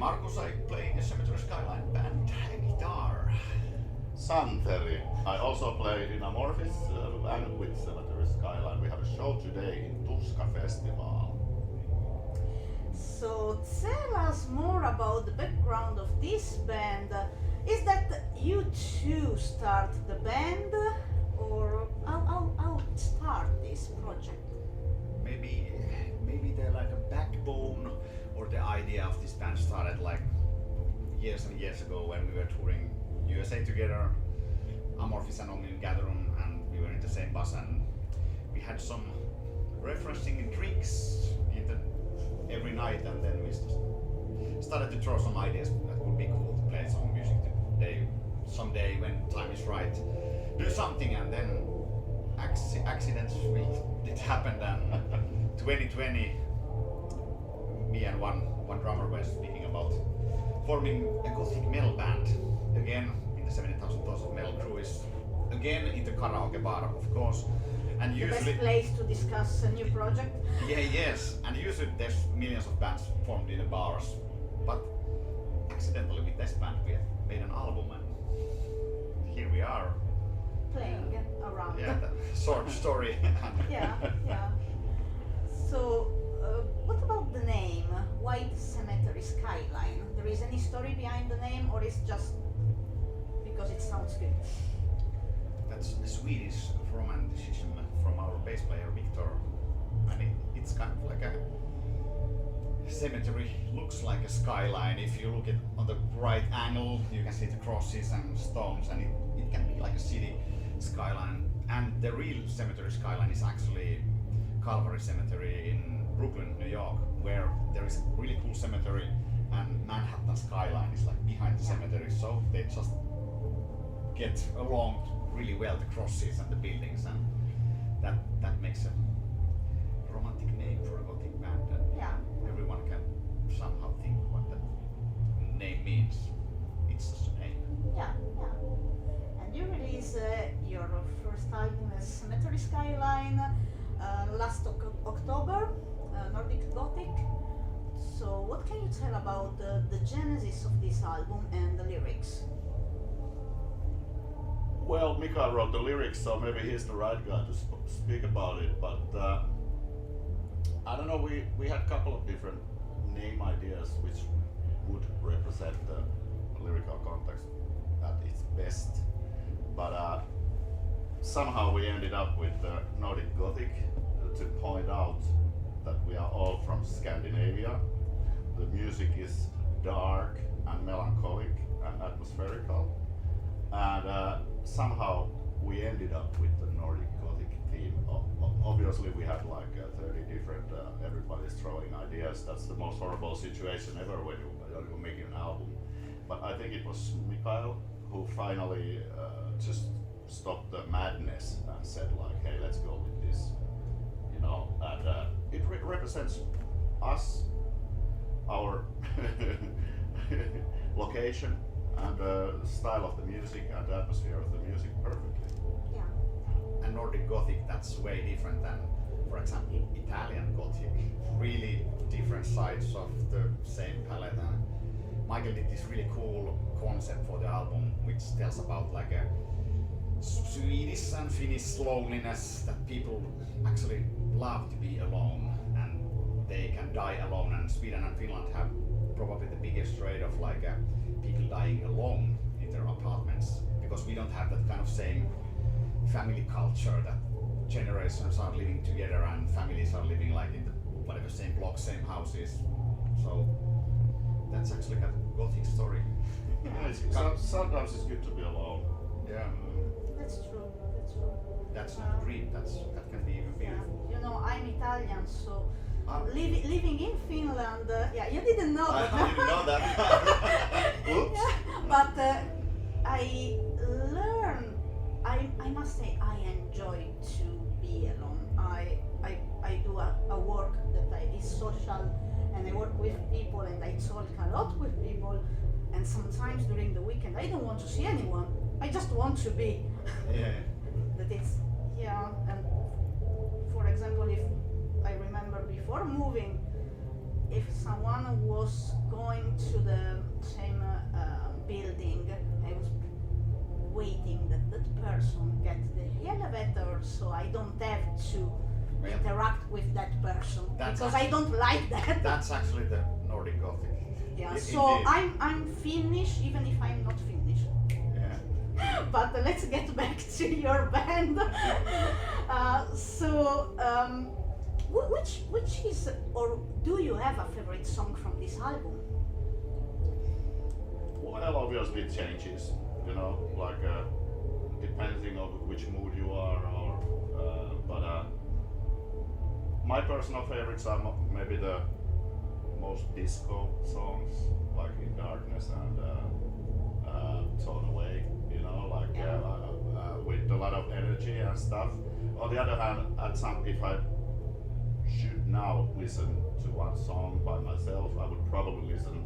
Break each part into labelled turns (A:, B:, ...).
A: Markus, I play in the Cemetery Skyline band guitar.
B: Santeri. I also play in Amorphis and with Cemetery Skyline. We have a show today in Tuska Festival.
C: So tell us more about the background of this band. Is that you two start the band, or how start this project?
A: Maybe they're like a backbone, or the idea of this band started like years and years ago when we were touring USA together, Amorphis and Omnium Gatherum, and we were in the same bus, and we had some refreshing drinks every night, and then we started to throw some ideas that would be cool to play some music today, someday when time is right, do something, and then accidents did happen. And 2020, me and one drummer were speaking about forming a gothic metal band again in the 70,000 Tons of Metal cruise, again in the karaoke bar, of course. And
C: The
A: usually,
C: best place to discuss a new project.
A: yes, and usually there's millions of bands formed in the bars, but accidentally with this band we have made an album, and here we are.
C: Playing around.
A: Yeah, short story.
C: yeah. So, what about the name? White Cemetery Skyline? There is any story behind the name, or is just because it sounds good?
A: That's the Swedish romanticism from our bass player Victor. I mean, it's kind of like a cemetery, looks like a skyline. If you look at on the right angle, you can see the crosses and stones, and it can be like a city skyline. And the real cemetery skyline is actually Calvary Cemetery in Brooklyn, New York, where there is a really cool cemetery, and Manhattan skyline is like behind the cemetery, so they just get along really well, the crosses and the buildings, and that makes a romantic name for a gothic band, and
C: Yeah.
A: everyone can somehow think what that name means. It's just a name.
C: Yeah. And you released your first album as Cemetery Skyline last October, Nordic Gothic. So what can you tell about the genesis of this album and the lyrics?
B: Well, Mika wrote the lyrics, so maybe he's the right guy to speak about it. But I don't know. We had a couple of different name ideas which would represent the lyrical context at its best. But somehow we ended up with Nordic Gothic to point out that we are all from Scandinavia. The music is dark and melancholic and atmospherical. And somehow we ended up with the Nordic Gothic theme. Obviously we had like 30 different, everybody's throwing ideas. That's the most horrible situation ever when you're making an album. But I think it was Mikael who finally just stopped the madness and said like, hey, let's go with this. And it represents us, our location, and the style of the music and the atmosphere of the music perfectly.
C: Yeah.
A: And Nordic Gothic, that's way different than, for example, Italian Gothic. Really different sides of the same palette. And Michael did this really cool concept for the album, which tells about like a Swedish and Finnish loneliness, that people actually love to be alone and they can die alone. And Sweden and Finland have probably the biggest rate of like people dying alone in their apartments, because we don't have that kind of same family culture that generations are living together and families are living like in the whatever same blocks, same houses. So that's actually a Gothic story.
B: Sometimes it's good to be alone.
A: Yeah.
C: That's true.
A: That's not a dream. That can be even beautiful.
C: You know, I'm Italian, so living in Finland. You didn't know.
A: I didn't know that. Oops.
C: Yeah, but I learned. I must say I enjoy to be alone. I do a work that is social, and I work with people, and I talk a lot with people. And sometimes during the weekend I don't want to see anyone. I just want to be.
A: Yeah.
C: That it's and for example, if I remember before moving, if someone was going to the same building, I was waiting that that person get the elevator, so I don't have to
A: Yeah.
C: interact with that person
A: That's
C: because I don't like that.
A: That's actually the Nordic Gothic.
C: Yeah.
A: Indeed.
C: So I'm Finnish even if I'm not Finnish.
A: Yeah.
C: But let's get back to your band. Which is, or do you have a favorite song from this album?
B: Well, obviously it changes, you know, like depending on which mood you are, or but my personal favorites are maybe the most disco songs, like In Darkness and Torn Away, you know, like with a lot of energy and stuff. On the other hand, if I should now listen to one song by myself, I would probably listen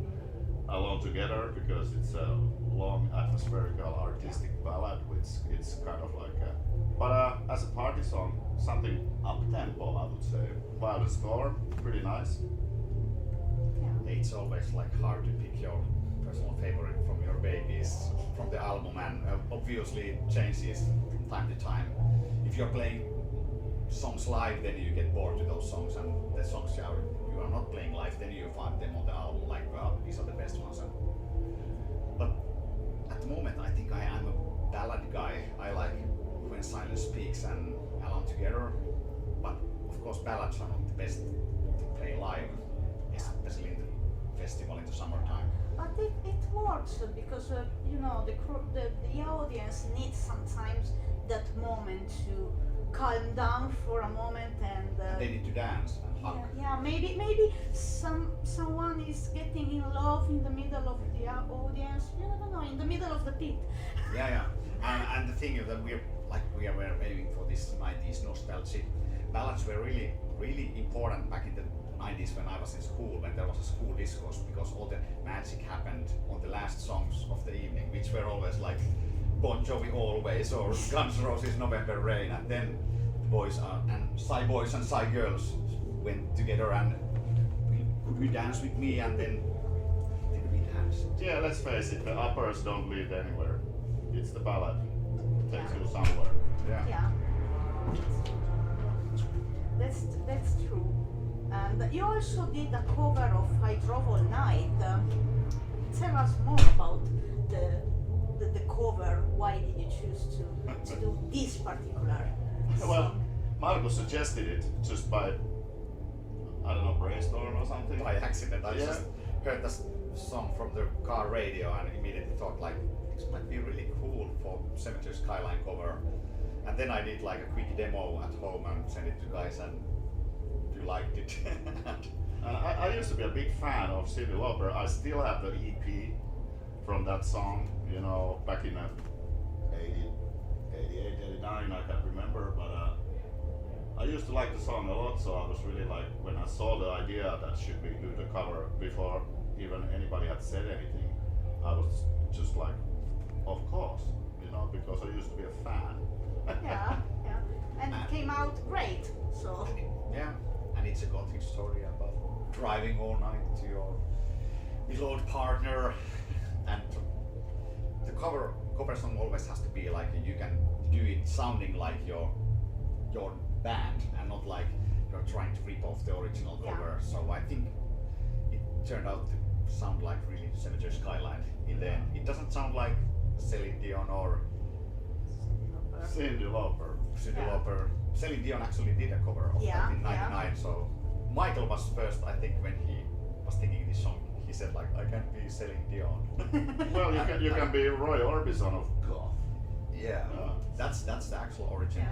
B: Alone Together, because it's a long atmospherical artistic ballad, which it's kind of like but as a party song, something up tempo, I would say. Wild Storm, pretty nice.
A: It's always like hard to pick your personal favorite from your babies from the album, and obviously it changes from time to time. If you're playing songs live, then you get bored to those songs, and the songs you are not playing live, then you find them on the album like, well, these are the best ones. But at the moment, I think I'm a ballad guy. I like When Silence Speaks and Alone Together, but of course ballads are not the best to play live, especially in the festival in the summertime.
C: But it works because you know the audience needs sometimes that moment to calm down for a moment and
A: They need to dance and hug.
C: yeah, maybe someone is getting in love in the middle of the audience. You never know, in the middle of the pit.
A: Yeah. And the thing is that we are aiming for this 90s nostalgic. Ballads were really important back in the 90s when I was in school, when there was a school discourse, because all the magic happened on the last songs of the evening, which were always like Bon Jovi Always or Guns N' Roses November Rain, and then the boys and Psy boys and Psy girls went together and could you dance with me, and then we danced.
B: Yeah, let's face it, the uppers don't lead anywhere. It's the ballad that takes you somewhere.
C: Yeah. That's true. And you also did a cover of I Drove All Night. Tell us more about the cover. Why did you choose to do this particular song?
B: Well, Markus suggested it just by, I don't know, brainstorm or something.
A: By accident, I
B: Yeah.
A: just heard this song from the car radio and immediately thought like, this might be really cool for Cemetery Skyline cover. And then I did like a quick demo at home and sent it to guys, and you liked it.
B: I used to be a big fan of Cyndi Lauper. I still have the EP from that song, you know, back in 88, 89, I can't remember, but I used to like the song a lot, so I was really like, when I saw the idea that should we do the cover before even anybody had said anything, I was just like, of course, you know, because I used to be a fan.
C: Yeah. And it came out great. So
A: Yeah, and it's a gothic story about driving all night to your beloved partner, and the cover song always has to be like you can do it sounding like your band and not like you're trying to rip off the original cover. So I think it turned out to sound like really Cemetery Skyline in the end. It doesn't sound like Celine Dion or
B: Cyndi Lauper.
A: Celine Dion actually did a cover of that in '99. So Michael was first, I think, when he was thinking this song. He said like, I can't be Celine Dion.
B: Well, you can be Roy Orbison of goth.
A: Yeah, that's the actual origin.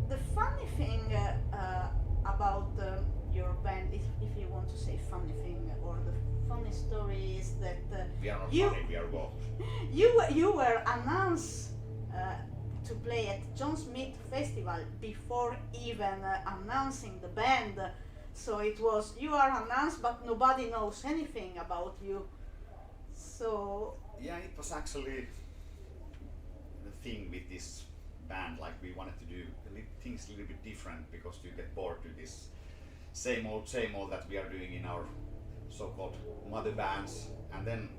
C: The funny thing about your band, if you want to say funny thing, or the funny story is that
A: We are not funny, we are goth.
C: you were announced to play at John Smith Festival before even announcing the band. So it was, you are announced but nobody knows anything about you. So
A: Yeah, it was actually the thing with this band, like we wanted to do things a little bit different, because you get bored to this same old that we are doing in our so-called mother bands. And then,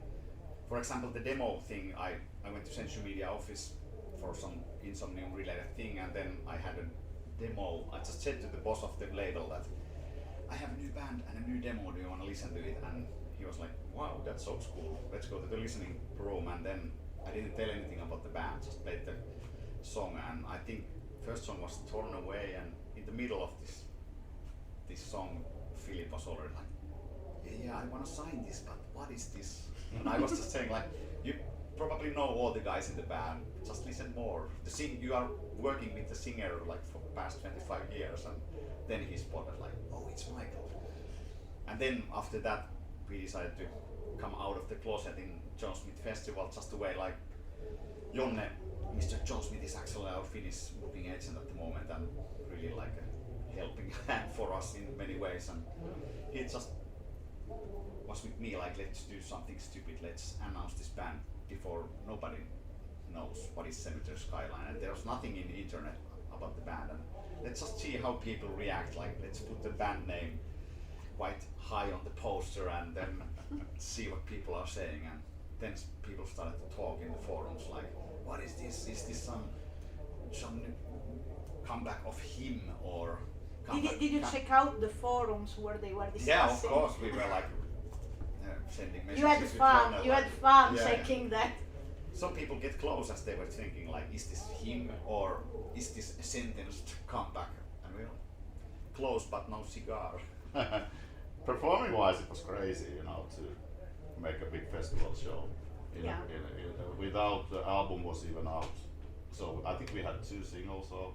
A: for example, the demo thing, I went to Century Media office for some Insomnium related thing, and then I had a demo. I just said to the boss of the label that I have a new band and a new demo, do you want to listen to it? And he was like, wow, that sounds cool, let's go to the listening room. And then I didn't tell anything about the band, just played the song, and I think first song was Torn Away, and in the middle of this song Philip was already like, yeah, I want to sign this, but what is this? And I was just saying like, you probably know all the guys in the band, just listen more. You are working with the singer like for the past 25 years, and then he spotted like, oh, it's Michael. And then after that we decided to come out of the closet in John Smith Festival just the way like Jonne, Mr. John Smith is actually our Finnish booking agent at the moment and really like a helping hand for us in many ways, and he just was with me like, let's do something stupid, let's announce this band before nobody knows what is Cemetery Skyline, and there was nothing in the internet about the band, and let's just see how people react, like let's put the band name quite high on the poster and then see what people are saying. And then people started to talk in the forums like, what is this? Is this some comeback of him or
C: Did you check out the forums where they were discussing?
A: Yeah, of course, we were like sending messages.
C: You had fun, you had fun
A: yeah.
C: checking that.
A: Some people get close as they were thinking like, is this him or is this a sentenced comeback? And we were close but no cigar.
B: Performing wise, it was crazy, you know, to make a big festival show without the album was even out. So I think we had 2 singles or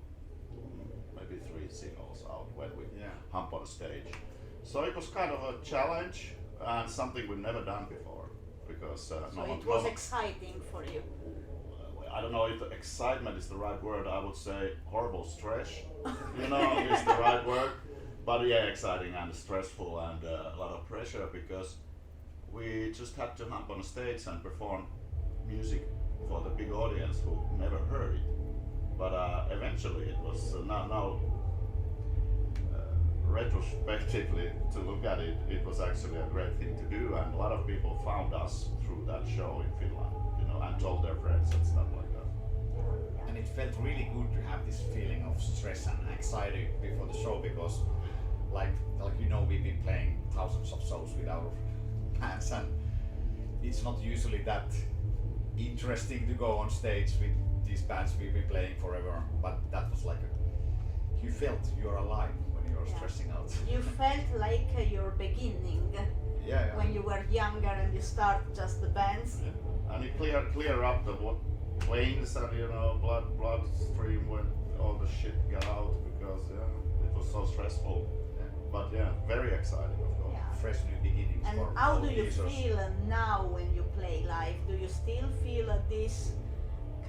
B: maybe 3 singles out when we hump on stage. So it was kind of a challenge and something we've never done before, because
C: so it was exciting for you.
B: I don't know if excitement is the right word. I would say horrible stress, you know, is the right word. But yeah, exciting and stressful and a lot of pressure, because we just had to hop on stage and perform music for the big audience who never heard it. But eventually it was now retrospectively to look at it, it was actually a great thing to do, and a lot of people found us through that show in Finland, you know, and told their friends and stuff like that.
A: And it felt really good to have this feeling of stress and anxiety before the show, because like you know, we've been playing thousands of shows with our bands, and it's not usually that interesting to go on stage with these bands we've been playing forever, but that was like you felt you're alive when you're stressing out.
C: You felt like your beginning when you were younger and you start just the bands.
B: Yeah. And you clear up the veins and, you know, bloodstream when all the shit got out, because it was so stressful. But yeah, very exciting, of course.
C: Yeah.
A: Fresh new beginnings.
C: And
A: for
C: how do you
A: users.
C: feel now when you play live? Do you still feel this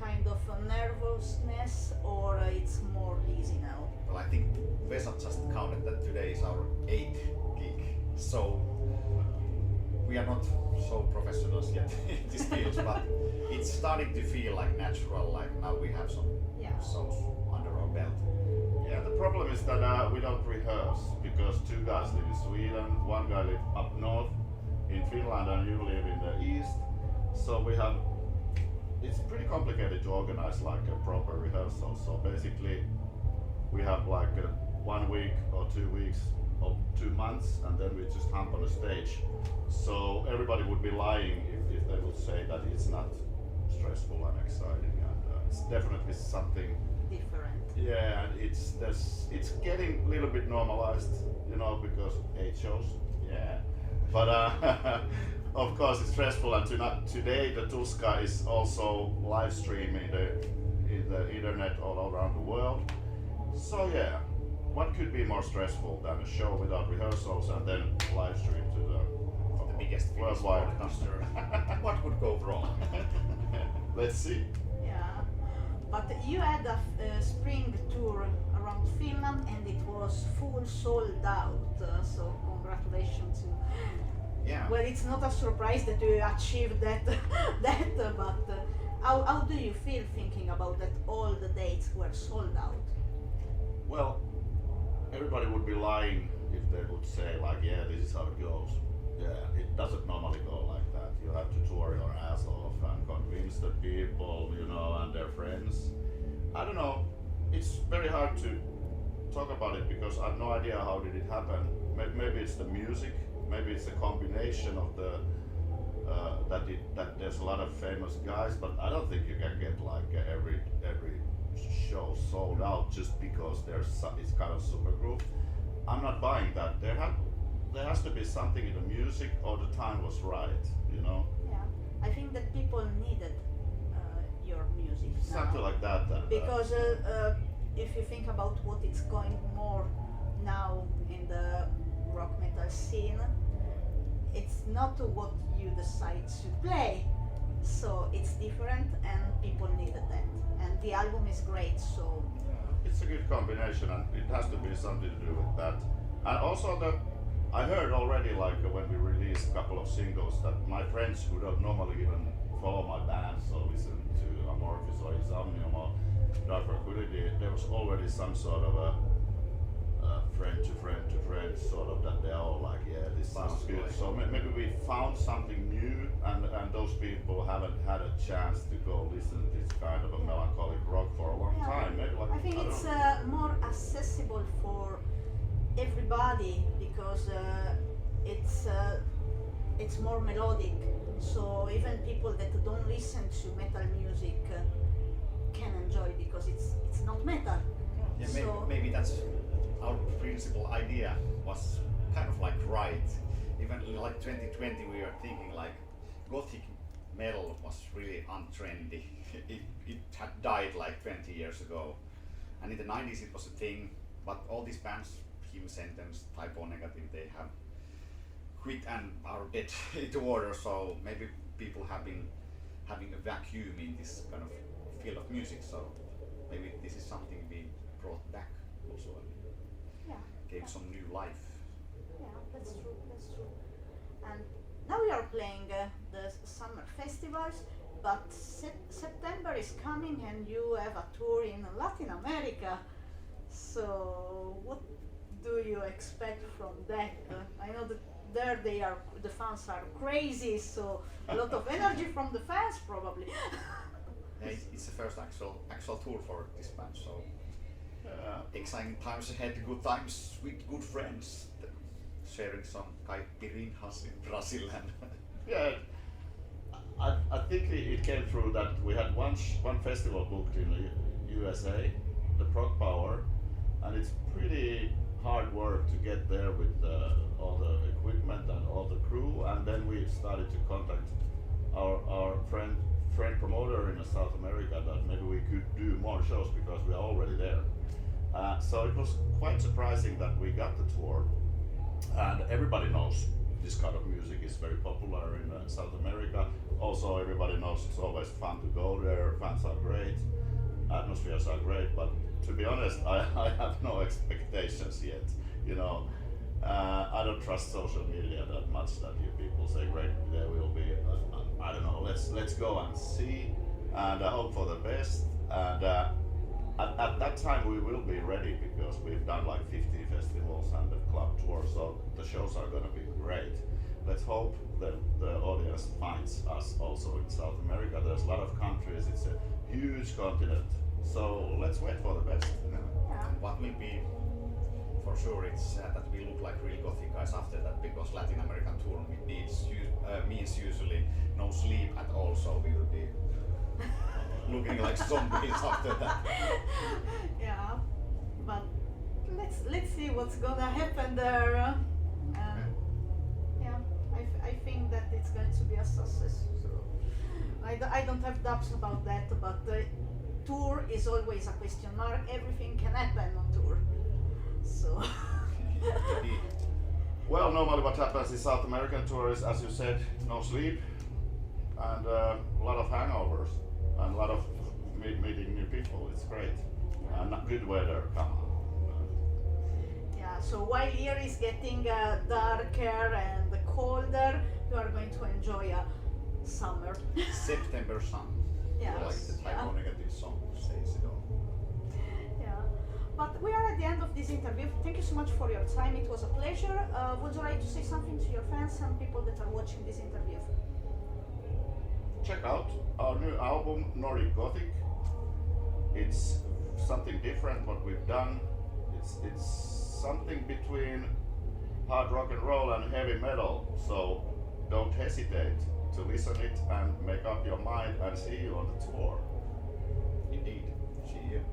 C: kind of nervousness, or it's more easy now?
A: Well, I think Vesa just counted that today is our 8th gig, so we are not so professionals yet in these fields, but it's starting to feel like natural, like now we have some shows under our belt.
B: Yeah, the problem is that we don't rehearse, because 2 guys live in Sweden, 1 guy lives up north in Finland, and you live in the east. So it's pretty complicated to organize like a proper rehearsal. So basically we have like 1 week or 2 weeks or 2 months, and then we just hump on the stage. So everybody would be lying if they would say that it's not stressful and exciting, and it's definitely something
C: different.
B: Yeah, and it's getting a little bit normalized, you know, because 8 shows. Yeah, but of course it's stressful, and today the Tuska is also live streaming in the internet all around the world. So yeah, what could be more stressful than a show without rehearsals and then live stream to the
A: biggest
B: worldwide
A: podcaster? What could go wrong?
B: Let's see.
C: Yeah, but you had a spring tour around Finland and it was full sold out. So congratulations.
A: Yeah.
C: Well, it's not a surprise that you achieved that, but how do you feel thinking about that all the dates were sold out?
B: Well, everybody would be lying if they would say like, yeah, this is how it goes. Yeah, it doesn't normally go like that. You have to tour your ass off and convince the people, you know, and their friends. I don't know. It's very hard to talk about it because I have no idea how did it happen. Maybe it's the music. Maybe it's a combination of the that there's a lot of famous guys, but I don't think you can get like every show sold out just because it's kind of super group. I'm not buying that. There has to be something in the music or the time was right, you know.
C: Yeah, I think that people needed your music now.
B: Something like that.
C: Because if you think about what it's going more now in the rock metal scene, it's not what you decide to play, so it's different and people needed that. And the album is great, so...
B: It's a good combination and it has to be something to do with that. And also I heard already like when we released a couple of singles that my friends who don't normally even follow my bands or listen to Amorphis or Insomnium or Dark Tranquility, there was already some sort of a friend to friend sort of that they're all like, yeah, this sounds good. So maybe we found something new and those people haven't had a chance to go listen to this kind of a melancholic rock for a long time. Maybe like,
C: I think it's more accessible for everybody because it's more melodic. So even people that don't listen to metal music can enjoy because it's not metal.
A: Yeah,
C: So-
A: maybe that's our principal idea was kind of like right. Even in like 2020 we were thinking like Gothic metal was really untrendy. It had died like 20 years ago. And in the 90s it was a thing, but all these bands, Hymn Sentence, Typo Negative, they have quit and are dead into order, so maybe people have been having a vacuum in this kind of field of music, so maybe this is something we brought back also.
C: Yeah,
A: Gave some new life.
C: yeah, that's true, that's true. And now we are playing the summer festivals, but September is coming and you have a tour in Latin America. So what do you expect from that? I know that there the fans are crazy, so a lot of energy from the fans probably.
A: Yeah, it's the first actual tour for this band, so exciting times ahead, good times with good friends, sharing some caipirinhas in Brazil and
B: yeah, I think it came through that we had one festival booked in the USA, the Prog Power, and it's pretty hard work to get there with all the equipment and all the crew, and then we started to contact our friend promoter in South America that maybe we could do more shows because we are already there. So it was quite surprising that we got the tour, and everybody knows this kind of music is very popular in South America. Also, everybody knows it's always fun to go there, fans are great, atmospheres are great, but to be honest, I have no expectations yet. You know, I don't trust social media that much that you people say, great, there will be, I don't know, let's go and see, and I hope for the best. And at that time we will be ready because we've done like 50 festivals and the club tour, so the shows are going to be great. Let's hope that the audience finds us also in South America. There's a lot of countries, it's a huge continent, so let's wait for the best.
C: Yeah.
A: what will be for sure it's that we look like real Gothic guys after that, because Latin American tour means usually no sleep at all, so we will be looking like zombies after that.
C: Yeah, but let's see what's gonna happen there. Yeah, I think that it's going to be a success. So I don't have doubts about that. But the tour is always a question mark. Everything can happen on tour. So.
B: Well, normally what happens in South American tour is, as you said, no sleep and a lot of hangovers and a lot of meeting new people. It's great. And good weather, come on.
C: Yeah, so while here is getting darker and colder, you are going to enjoy a summer.
A: September sun.
C: Yeah.
A: Like the Typo Negative song says it all.
C: Yeah. But we are at the end of this interview. Thank you so much for your time. It was a pleasure. Would you like to say something to your fans and people that are watching this interview?
B: Check out our new album, Nordic Gothic. It's something different what we've done. It's something between hard rock and roll and heavy metal. So don't hesitate to listen it and make up your mind, and see you on the tour.
A: Indeed. See you.